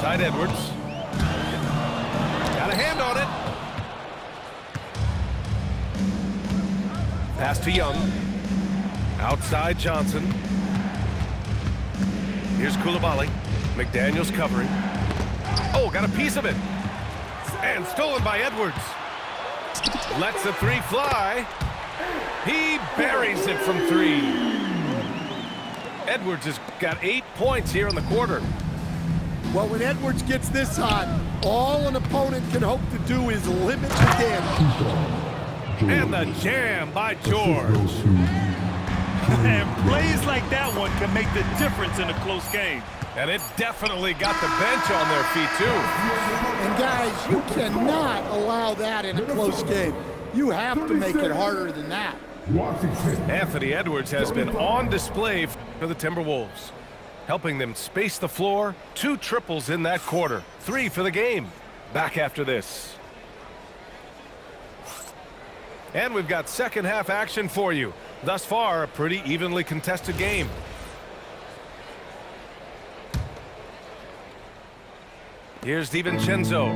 Outside Edwards. Got a hand on it. Pass to Young. Outside Johnson. Here's Koulibaly. McDaniels covering. Oh, got a piece of it. And stolen by Edwards. Lets the three fly. He buries it from three. Edwards has got 8 points here in the quarter. Well, when Edwards gets this hot, all an opponent can hope to do is limit the damage. And the jam by George. And plays like that one can make the difference in a close game. And it definitely got the bench on their feet, too. And guys, you cannot allow that in a close game. You have to make it harder than that. Anthony Edwards has been on display for the Timberwolves, helping them space the floor. 2 triples in that quarter. 3 for the game. Back after this. And we've got second half action for you. Thus far, a pretty evenly contested game. Here's DiVincenzo.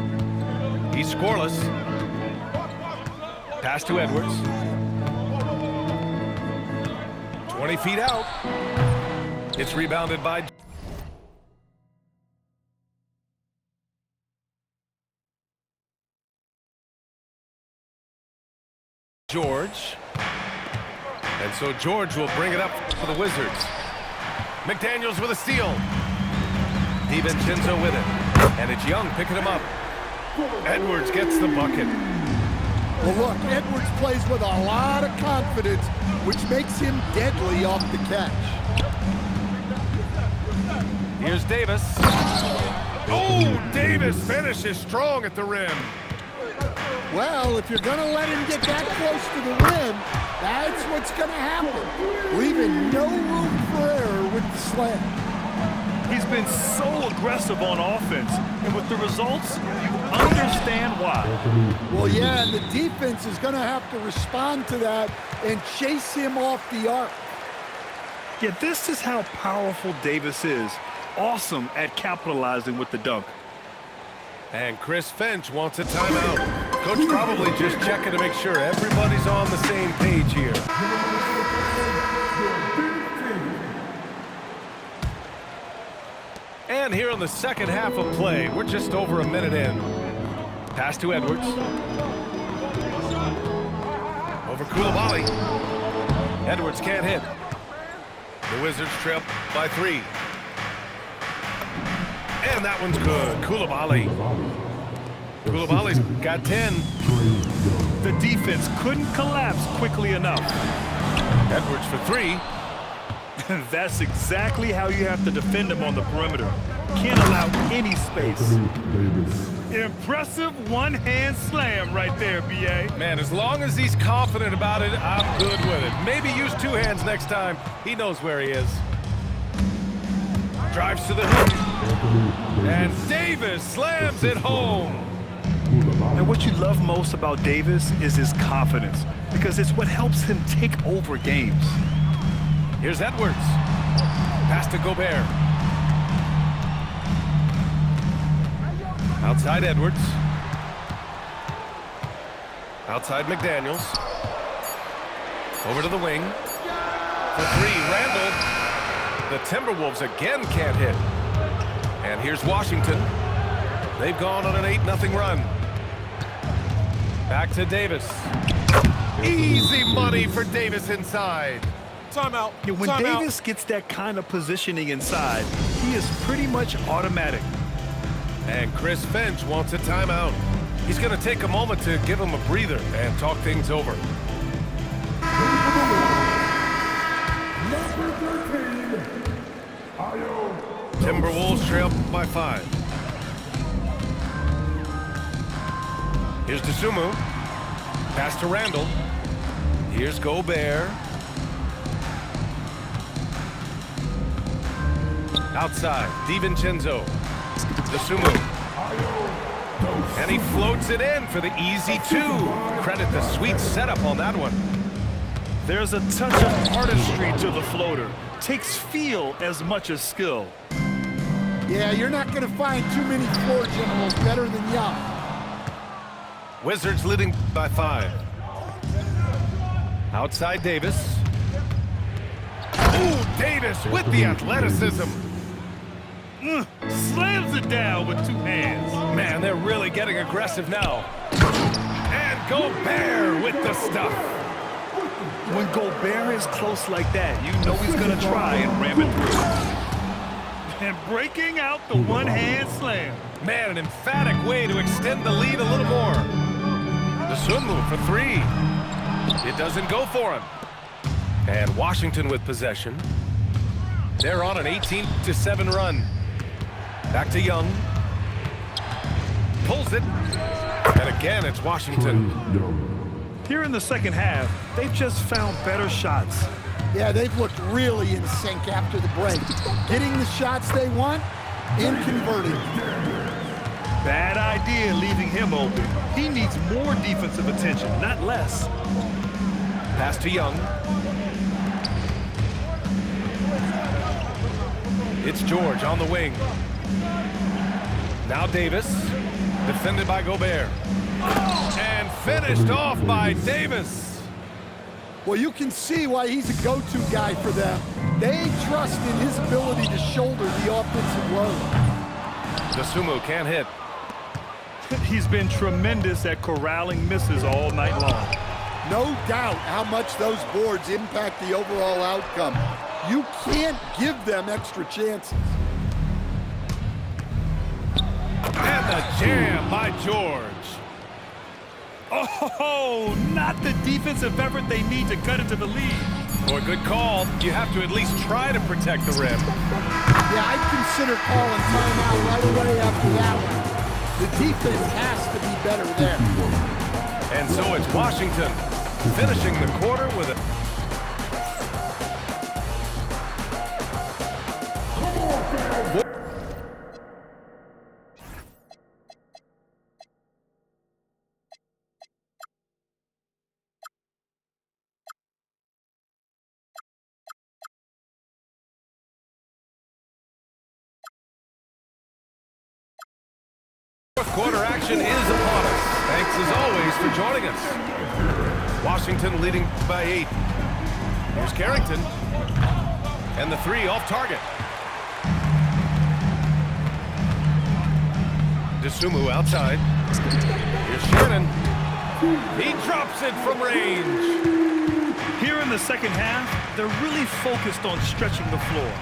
He's scoreless. Pass to Edwards. 20 feet out. It's rebounded by George. And so George will bring it up for the Wizards. McDaniels with a steal. DiVincenzo with it. And it's Young picking him up. Edwards gets the bucket. Well, look, Edwards plays with a lot of confidence, which makes him deadly off the catch. Here's Davis. Oh, Davis finishes strong at the rim. Well, if you're going to let him get that close to the rim, that's what's going to happen. Leaving no room for error with the slam. He's been so aggressive on offense, and with the results, you understand why. Well, yeah, and the defense is going to have to respond to that and chase him off the arc. Yeah, this is how powerful Davis is. Awesome at capitalizing with the dunk. And Chris Finch wants a timeout. Coach probably just checking to make sure everybody's on the same page here. And here in the second half of play, we're just over a minute in. Pass to Edwards. Over Koulibaly. Edwards can't hit. The Wizards trail by 3. And that one's good. Koulibaly. Koulibaly's got 10. The defense couldn't collapse quickly enough. Edwards for 3. That's exactly how you have to defend him on the perimeter. Can't allow any space. Impressive one-hand slam right there, B.A. Man, as long as he's confident about it, I'm good with it. Maybe use 2 hands next time. He knows where he is. Drives to the hoop. And Davis slams it home. And what you love most about Davis is his confidence, because it's what helps him take over games. Here's Edwards. Pass to Gobert. Outside Edwards. Outside McDaniels. Over to the wing. For 3, Randall. The Timberwolves again can't hit. And here's Washington. They've gone on an 8-0 run. Back to Davis. Easy money for Davis inside. Timeout. Yeah, when Davis gets that kind of positioning inside, he is pretty much automatic. And Chris Finch wants a timeout. He's going to take a moment to give him a breather and talk things over. Timberwolves trail by 5. Here's Dosunmu. Pass to Randall. Here's Gobert. Outside, DiVincenzo. Dosunmu. And he floats it in for the easy 2. Credit the sweet setup on that one. There's a touch of artistry to the floater. Takes feel as much as skill. Yeah, you're not going to find too many floor generals better than Young. Wizards leading by 5. Outside Davis. Ooh, Davis with the athleticism. Slams it down with 2 hands. Man, they're really getting aggressive now. And Gobert with the stuff. When Gobert is close like that, you know he's going to try and ram it through. And breaking out the one-hand slam. Man, an emphatic way to extend the lead a little more. Dosunmu for 3. It doesn't go for him. And Washington with possession. They're on an 18-7 run. Back to Young. Pulls it. And again, it's Washington. Here in the second half, they've just found better shots. Yeah, they've looked really in sync after the break. Getting the shots they want and converting. Bad idea leaving him open. He needs more defensive attention, not less. Pass to Young. It's George on the wing. Now Davis, defended by Gobert. And finished off by Davis. Well, you can see why he's a go-to guy for them. They trust in his ability to shoulder the offensive load. Dosunmu can't hit. He's been tremendous at corralling misses all night long. No doubt how much those boards impact the overall outcome. You can't give them extra chances. And the jam by George. Oh, not the defensive effort they need to cut into the lead. Boy, good call. You have to at least try to protect the rim. Yeah, I'd consider calling timeout right away after that one. The defense has to be better there. And so it's Washington finishing the quarter with a... Fourth quarter action is upon us. Thanks as always for joining us. Washington leading by 8. Here's Carrington. And the 3 off target. Dosunmu outside. Here's Shannon. He drops it from range. Here in the second half, they're really focused on stretching the floor.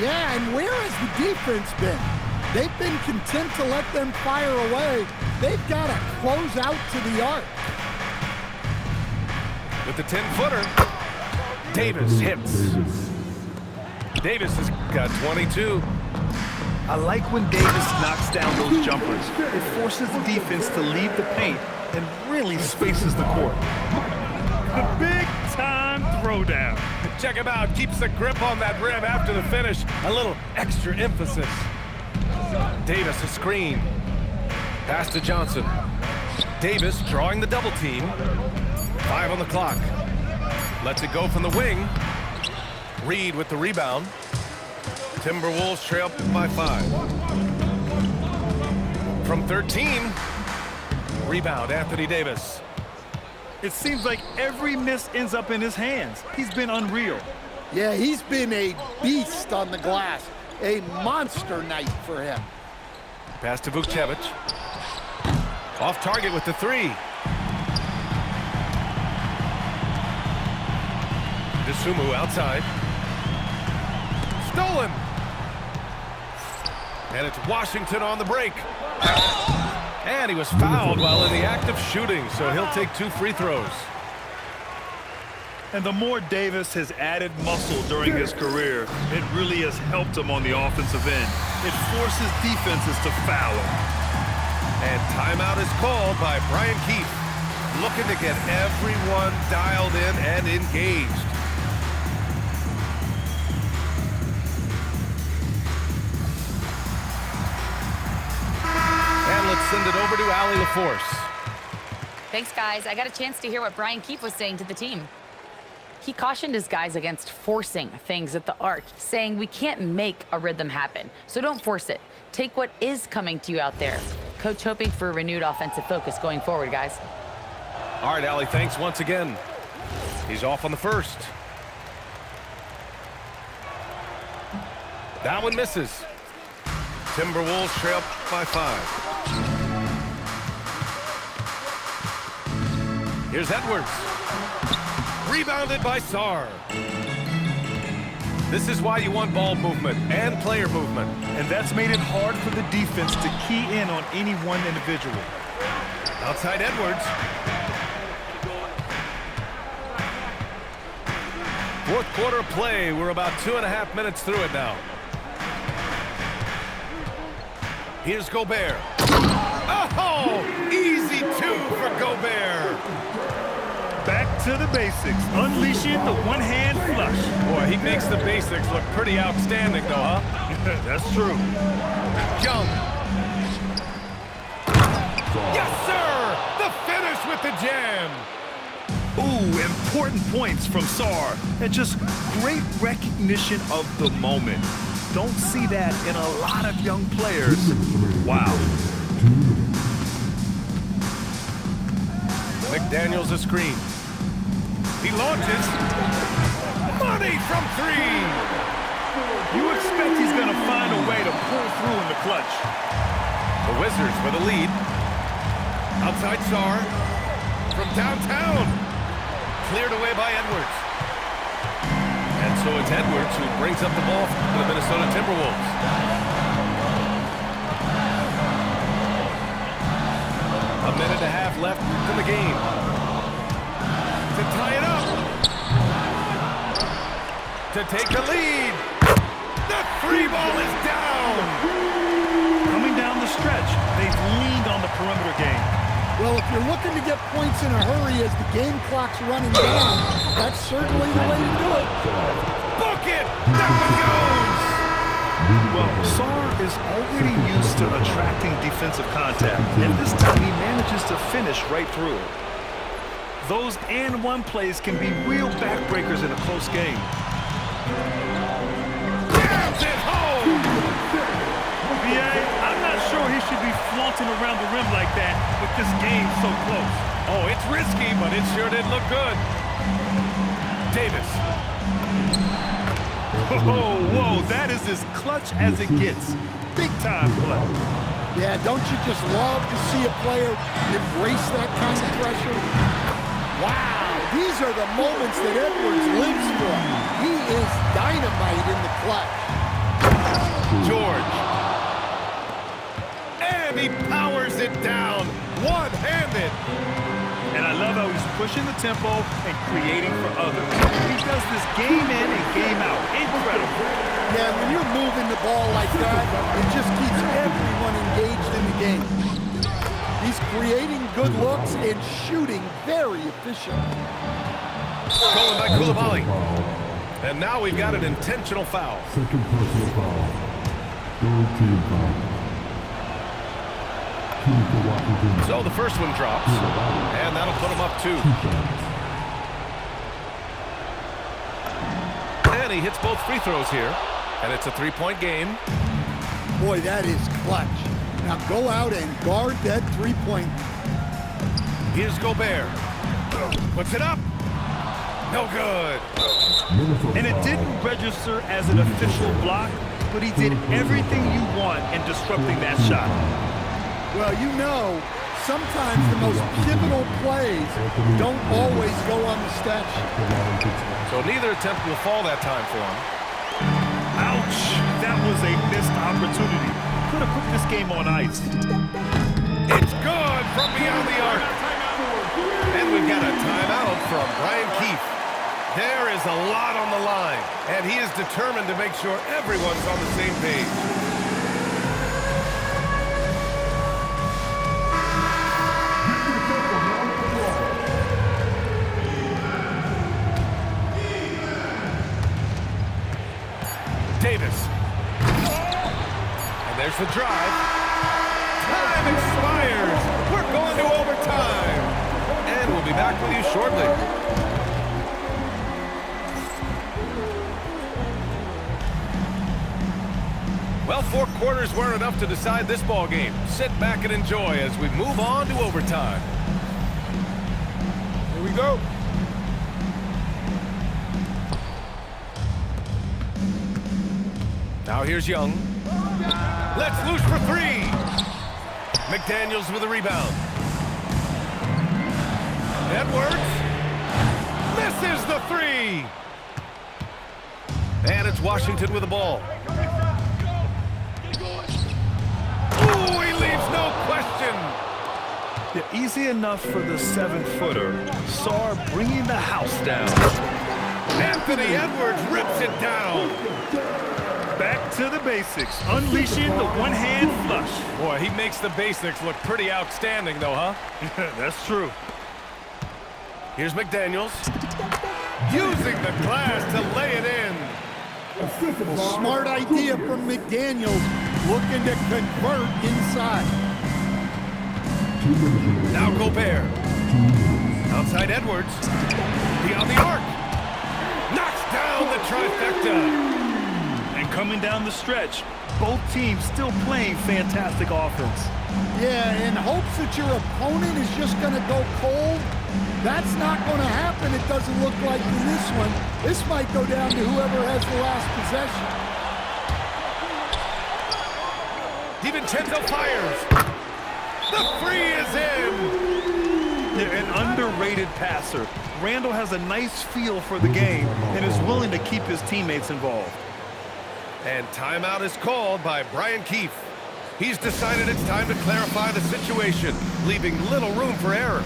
Yeah, and where has the defense been? They've been content to let them fire away. They've got to close out to the arc. With the 10-footer, Davis hits. Davis has got 22. I like when Davis knocks down those jumpers. It forces the defense to leave the paint and really spaces the court. A big-time throwdown. Check him out. Keeps the grip on that rim after the finish. A little extra emphasis. Davis a screen. Pass to Johnson. Davis drawing the double team. 5 on the clock. Lets it go from the wing. Reed with the rebound. Timberwolves trail by 5. From 13. Rebound, Anthony Davis. It seems like every miss ends up in his hands. He's been unreal. Yeah, he's been a beast on the glass. A monster night for him. Pass to Vukcevic. Off target with the 3. Dosunmu outside. Stolen. And it's Washington on the break. And he was fouled while in the act of shooting, so he'll take 2 free throws. And the more Davis has added muscle during his career, it really has helped him on the offensive end. It forces defenses to foul him. And timeout is called by Brian Keefe, looking to get everyone dialed in and engaged. And let's send it over to Allie LaForce. Thanks, guys. I got a chance to hear what Brian Keefe was saying to the team. He cautioned his guys against forcing things at the arc, saying we can't make a rhythm happen, so don't force it. Take what is coming to you out there. Coach hoping for a renewed offensive focus going forward, guys. All right, Allie, thanks once again. He's off on the first. That one misses. Timberwolves trail by 5. Here's Edwards. Rebounded by Sarr. This is why you want ball movement and player movement. And that's made it hard for the defense to key in on any one individual. Outside Edwards. Fourth quarter of play. We're about 2.5 minutes through it now. Here's Gobert. Oh, easy two for Gobert. Back to the basics, unleashing the one-hand flush. Boy, he makes the basics look pretty outstanding, though, huh? That's true. Young. Yes, sir! The finish with the jam. Ooh, important points from Sarr. And just great recognition of the moment. Don't see that in a lot of young players. Wow. McDaniels a screen. He launches. Money from 3. You expect he's going to find a way to pull through in the clutch. The Wizards with a lead. Outside Sarr. From downtown. Cleared away by Edwards. And so it's Edwards who brings up the ball for the Minnesota Timberwolves. A minute and a half left in the game. To tie it up. To take the lead. The 3 ball is down. Coming down the stretch, they've leaned on the perimeter game. Well, if you're looking to get points in a hurry as the game clock's running down, that's certainly the way to do it. Book it! That one goes! Well, Sarr is already used to attracting defensive contact, and this time he manages to finish right through it. Those and-one plays can be real backbreakers in a close game. Jams it home! BA, I'm not sure he should be flaunting around the rim like that with this game so close. Oh, it's risky, but it sure did look good. Davis. Whoa, that is as clutch as it gets. Big time play. Yeah, don't you just love to see a player embrace that kind of pressure? Wow, these are the moments that Edwards lives for. He is dynamite in the clutch. George. And he powers it down, one-handed. And I love how he's pushing the tempo and creating for others. He does this game in and game out. Incredible. Yeah, when you're moving the ball like that, it just keeps everyone engaged in the game. He's creating good looks and shooting very efficient. Stolen by Coulibaly. And now we've got an intentional foul. Second personal foul. Third team foul. So the first one drops, and that'll put him up 2. And he hits both free throws here, and it's a 3-point game. Boy, that is clutch. Now go out and guard that 3-point. Here's Gobert. Puts it up. No good. And it didn't register as an official block, but he did everything you want in disrupting that shot. Well, you know, sometimes the most pivotal plays don't always go on the stat sheet. So neither attempt will fall that time for him. Ouch! That was a missed opportunity. Could have put this game on ice. It's good from beyond the arc. And we've got a timeout from Brian Keefe. There is a lot on the line, and he is determined to make sure everyone's on the same page. Davis. And there's the drive. Time expires. We're going to overtime. And we'll be back with you shortly. Well, 4 quarters weren't enough to decide this ball game. Sit back and enjoy as we move on to overtime. Here we go. Now here's Young. Let's loose for 3. McDaniels with a rebound. Edwards misses the 3. And it's Washington with the ball. Ooh, he leaves no question. Yeah, easy enough for the 7-footer. Sarr bringing the house down. Anthony Edwards rips it down. Back to the basics, unleashing the one-hand flush. Boy, he makes the basics look pretty outstanding, though, huh? That's true. Here's McDaniels. Using the glass to lay it in. Smart idea from McDaniels, looking to convert inside. Now Gobert. Outside Edwards. Beyond the arc. Knocks down the trifecta. And coming down the stretch, both teams still playing fantastic offense. Yeah, in hopes that your opponent is just going to go cold. That's not going to happen, it doesn't look like in this one. This might go down to whoever has the last possession. DiVincenzo fires. The 3 is in. Yeah, an underrated passer. Randall has a nice feel for the game and is willing to keep his teammates involved. And timeout is called by Brian Keefe. He's decided it's time to clarify the situation, leaving little room for error.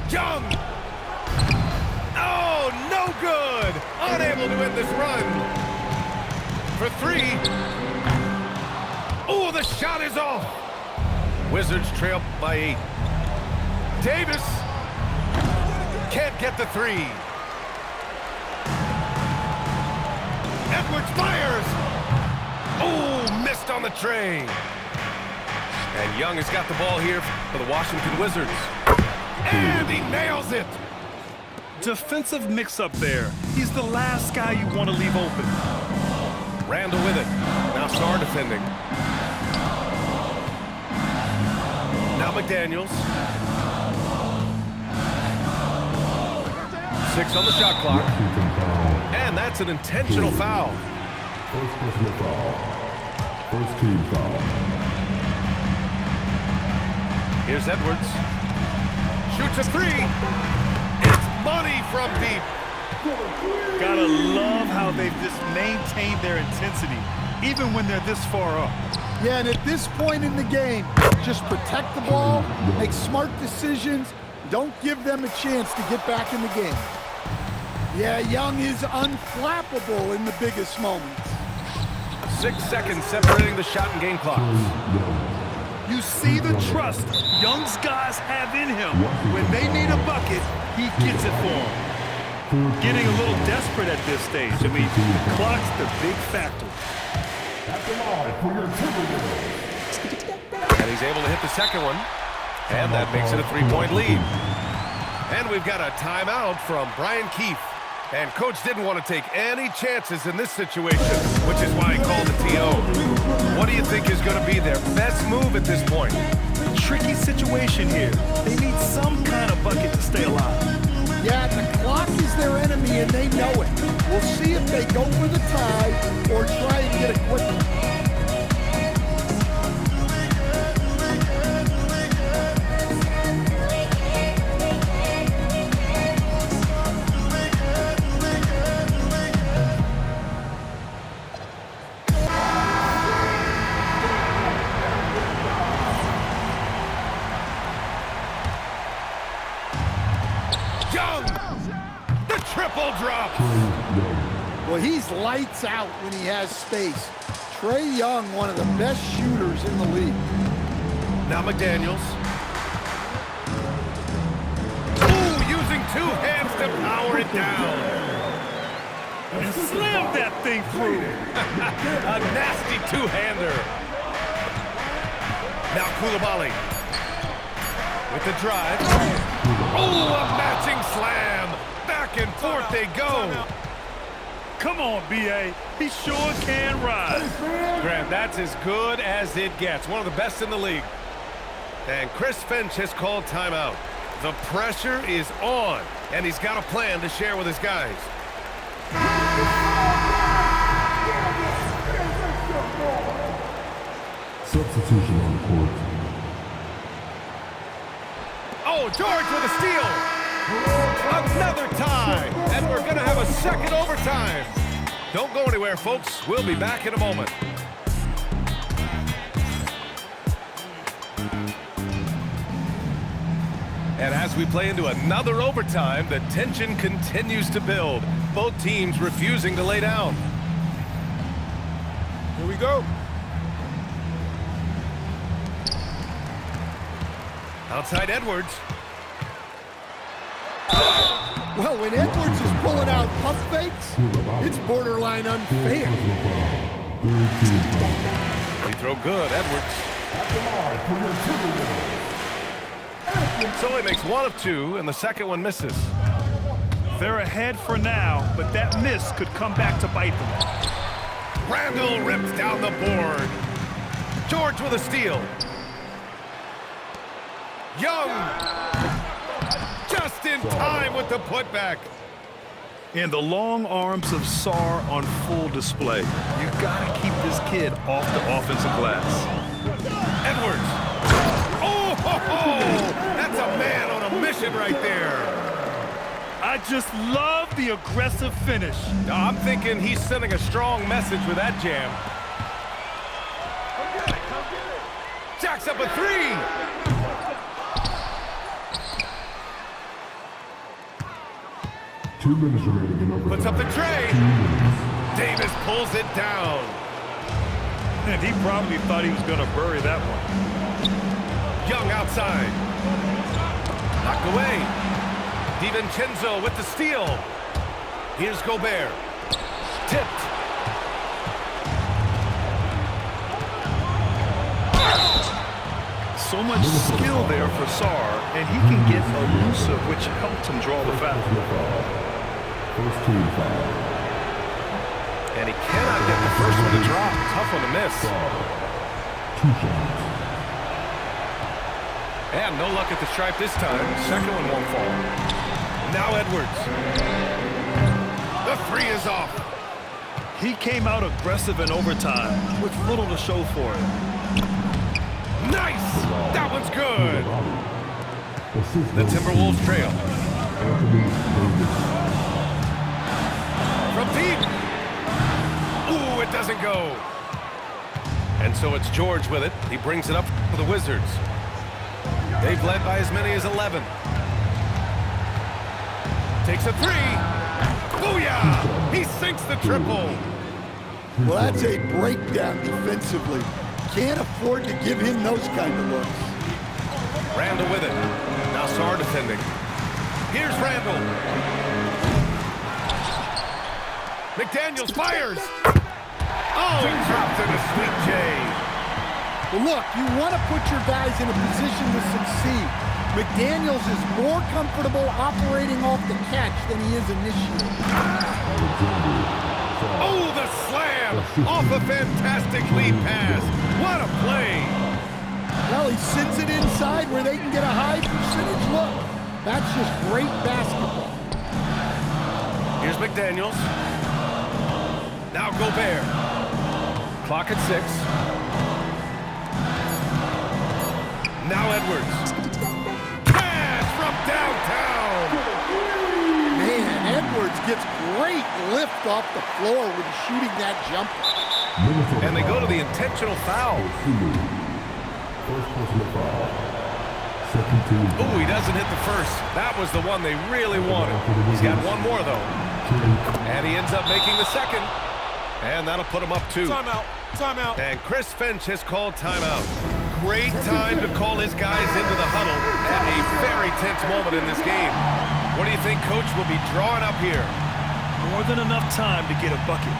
Young! Oh, no good! Unable to end this run. For 3. Oh, the shot is off. Wizards trail by 8. Davis can't get the 3. Edwards fires. Oh, missed on the tray. And Young has got the ball here for the Washington Wizards. And he nails it. Defensive mix-up there. He's the last guy you want to leave open. Randall with it. Now Sarr defending. Now McDaniels. 6 on the shot clock. And that's an intentional foul. First personal foul. First team foul. Here's Edwards. Shoots a 3. It's money from deep. Gotta love how they've just maintained their intensity, even when they're this far up. Yeah, and at this point in the game, just protect the ball, make smart decisions, don't give them a chance to get back in the game. Yeah, Young is unflappable in the biggest moments. 6 seconds separating the shot and game clock. You see the trust Young's guys have in him. When they need a bucket, he gets it for them. Getting a little desperate at this stage. I mean, the clock's the big factor. And he's able to hit the second one. And that makes it a 3-point lead. And we've got a timeout from Brian Keefe. And Coach didn't want to take any chances in this situation, which is why he called the TO. What do you think is going to be their best move at this point? Tricky situation here. They need some kind of bucket to stay alive. Yeah, the clock is their enemy and they know it. We'll see if they go for the tie or try and get it quickly. Well, he's lights out when he has space. Trae Young, one of the best shooters in the league. Now McDaniels. Ooh, using two hands to power it down. And slam that thing through. A nasty two-hander. Now Koulibaly with the drive. Oh, a matching slam. Back and forth they go. Come on, B.A. He sure can ride. Grant, that's as good as it gets. One of the best in the league. And Chris Finch has called timeout. The pressure is on, and he's got a plan to share with his guys. Substitution on the court. Oh, George with a steal. Another tie, and we're going to have a second overtime. Don't go anywhere, folks. We'll be back in a moment. And as we play into another overtime, the tension continues to build. Both teams refusing to lay down. Here we go. Outside Edwards. Well, when Edwards is pulling out pump fakes, it's borderline unfair. They throw good, Edwards. So he makes one of two, and the second one misses. They're ahead for now, but that miss could come back to bite them. Randall rips down the board. George with a steal. Young. Just in time with the putback. And the long arms of Sarr on full display. You gotta keep this kid off the offensive glass. Edwards. Oh, ho, ho. That's a man on a mission right there. I just love the aggressive finish. I'm thinking he's sending a strong message with that jam. Jacks up a three. Puts up the tray. Davis pulls it down. And he probably thought he was going to bury that one. Young outside. Knocked away. DiVincenzo with the steal. Here's Gobert. Tipped. So much skill there for Sarr, and he can get elusive, which helped him draw the foul. First team foul. And he cannot get the first one to drop. Tough one to miss. 2 shots. And no luck at the stripe this time. Second one won't fall. Now Edwards. The three is off. He came out aggressive in overtime, with little to show for it. Nice! That one's good. The Timberwolves trail. From deep. Ooh, it doesn't go. And so it's George with it. He brings it up for the Wizards. They've led by as many as 11. Takes a three. Booyah! He sinks the triple. Well, that's a breakdown defensively. Can't afford to give him those kind of looks. Randall with it. Now Sarr defending. Here's Randall. McDaniels fires. Oh, he drops in a sweet J. Well, look, you want to put your guys in a position to succeed. McDaniels is more comfortable operating off the catch than he is initiating. Oh, the slam off a fantastic lead pass. What a play. Well, he sends it inside where they can get a high percentage look. That's just great basketball. Here's McDaniels. Now Gobert. Clock at 6. Now Edwards. Pass from downtown. Man, Edwards gets great lift off the floor when shooting that jumper. And they go to the intentional foul. First personal foul. Second team foul. Ooh, he doesn't hit the first. That was the one they really wanted. He's got one more, though. And he ends up making the second. And that'll put him up 2. Timeout. Timeout. And Chris Finch has called timeout. Great time to call his guys into the huddle at a very tense moment in this game. What do you think Coach will be drawing up here? More than enough time to get a bucket.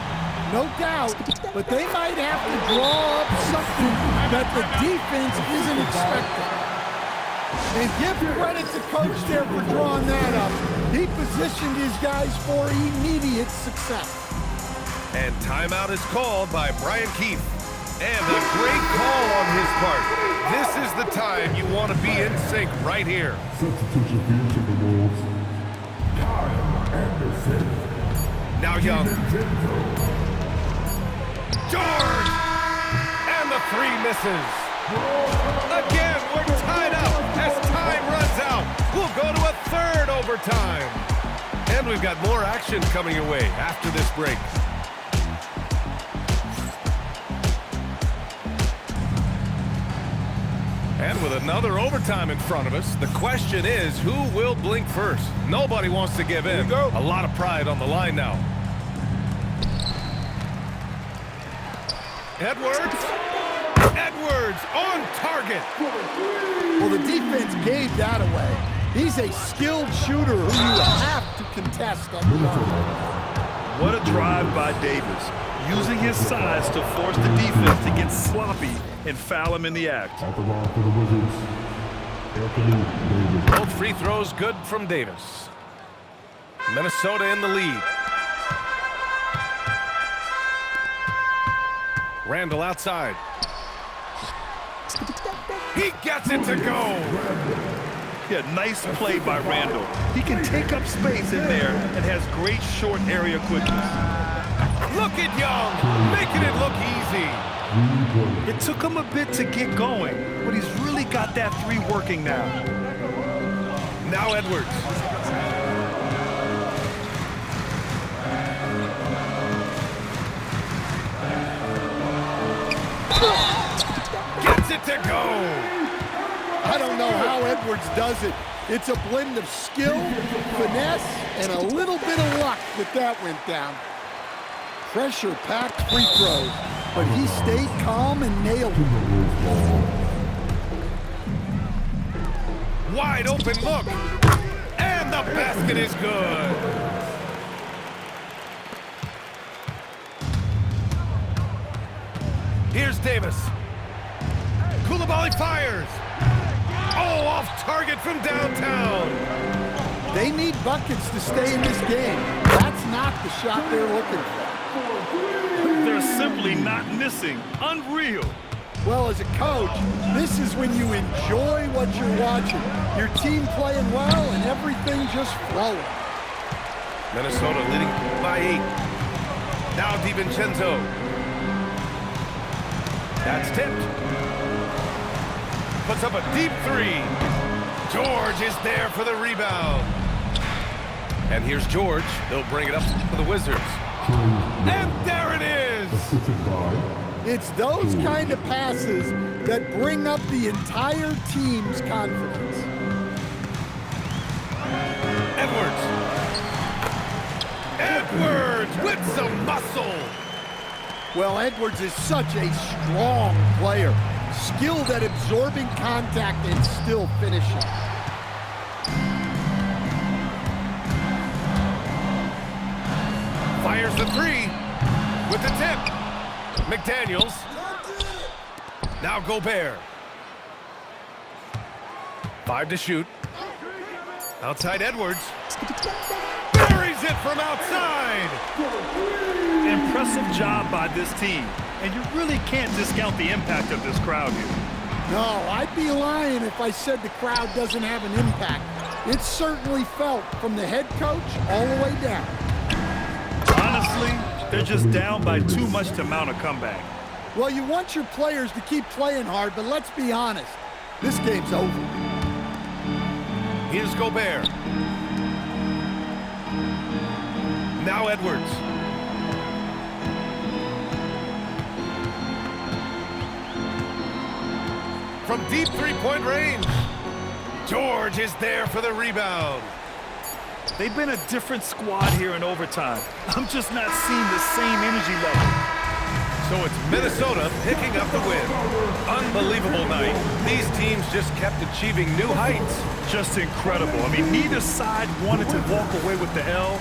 No doubt, but they might have to draw up something that the defense isn't expecting. And give credit to Coach there for drawing that up. He positioned his guys for immediate success. And timeout is called by Brian Keefe. And a great call on his part. This is the time you want to be in sync right here. Substitution for each of the Wolves. Kyle Anderson. Now Young. George! And the three misses. Again, we're tied up as time runs out. We'll go to a third overtime. And we've got more action coming your way after this break. And with another overtime in front of us, the question is, who will blink first? Nobody wants to give in. A lot of pride on the line now. Edwards. Edwards on target. Well, the defense gave that away. He's a skilled shooter who you have to contest at the arc. What a drive by Davis, using his size to force the defense to get sloppy and foul him in the act. At the line for the Wizards. Anthony Davis. Both free throws good from Davis. Minnesota in the lead. Randall outside. He gets it to go. Yeah, nice play by Randall. He can take up space in there and has great short area quickness. Look at Young, making it look easy. It took him a bit to get going, but he's really got that three working now. Now Edwards. Gets it to go. I don't know how Edwards does it. It's a blend of skill, finesse, and a little bit of luck that went down. Pressure-packed free throws, but he stayed calm and nailed it. Wide open look. And the basket is good. Here's Davis. Coulibaly fires. Oh, off target from downtown. They need buckets to stay in this game. That's not the shot they're looking for. They're simply not missing. Unreal. Well, as a coach, this is when you enjoy what you're watching. Your team playing well and everything just flowing. Minnesota leading by 8. Now DiVincenzo. That's tipped. Puts up a deep three. George is there for the rebound. And here's George. They'll bring it up for the Wizards. And there it is. It's those kind of passes that bring up the entire team's confidence. Edwards. Edwards with some muscle. Well, Edwards is such a strong player. Skilled at absorbing contact and still finishing. Fires the three with the tip. McDaniels. Now Gobert. 5 to shoot. Outside Edwards. Buries it from outside. Impressive job by this team. And you really can't discount the impact of this crowd here. No, I'd be lying if I said the crowd doesn't have an impact. It's certainly felt from the head coach all the way down. Honestly, they're just down by too much to mount a comeback. Well, you want your players to keep playing hard, but let's be honest. This game's over. Here's Gobert. Now Edwards. From deep three-point range. George is there for the rebound. They've been a different squad here in overtime. I'm just not seeing the same energy level. So it's Minnesota picking up the win. Unbelievable night. These teams just kept achieving new heights. Just incredible. I mean, neither side wanted to walk away with the L.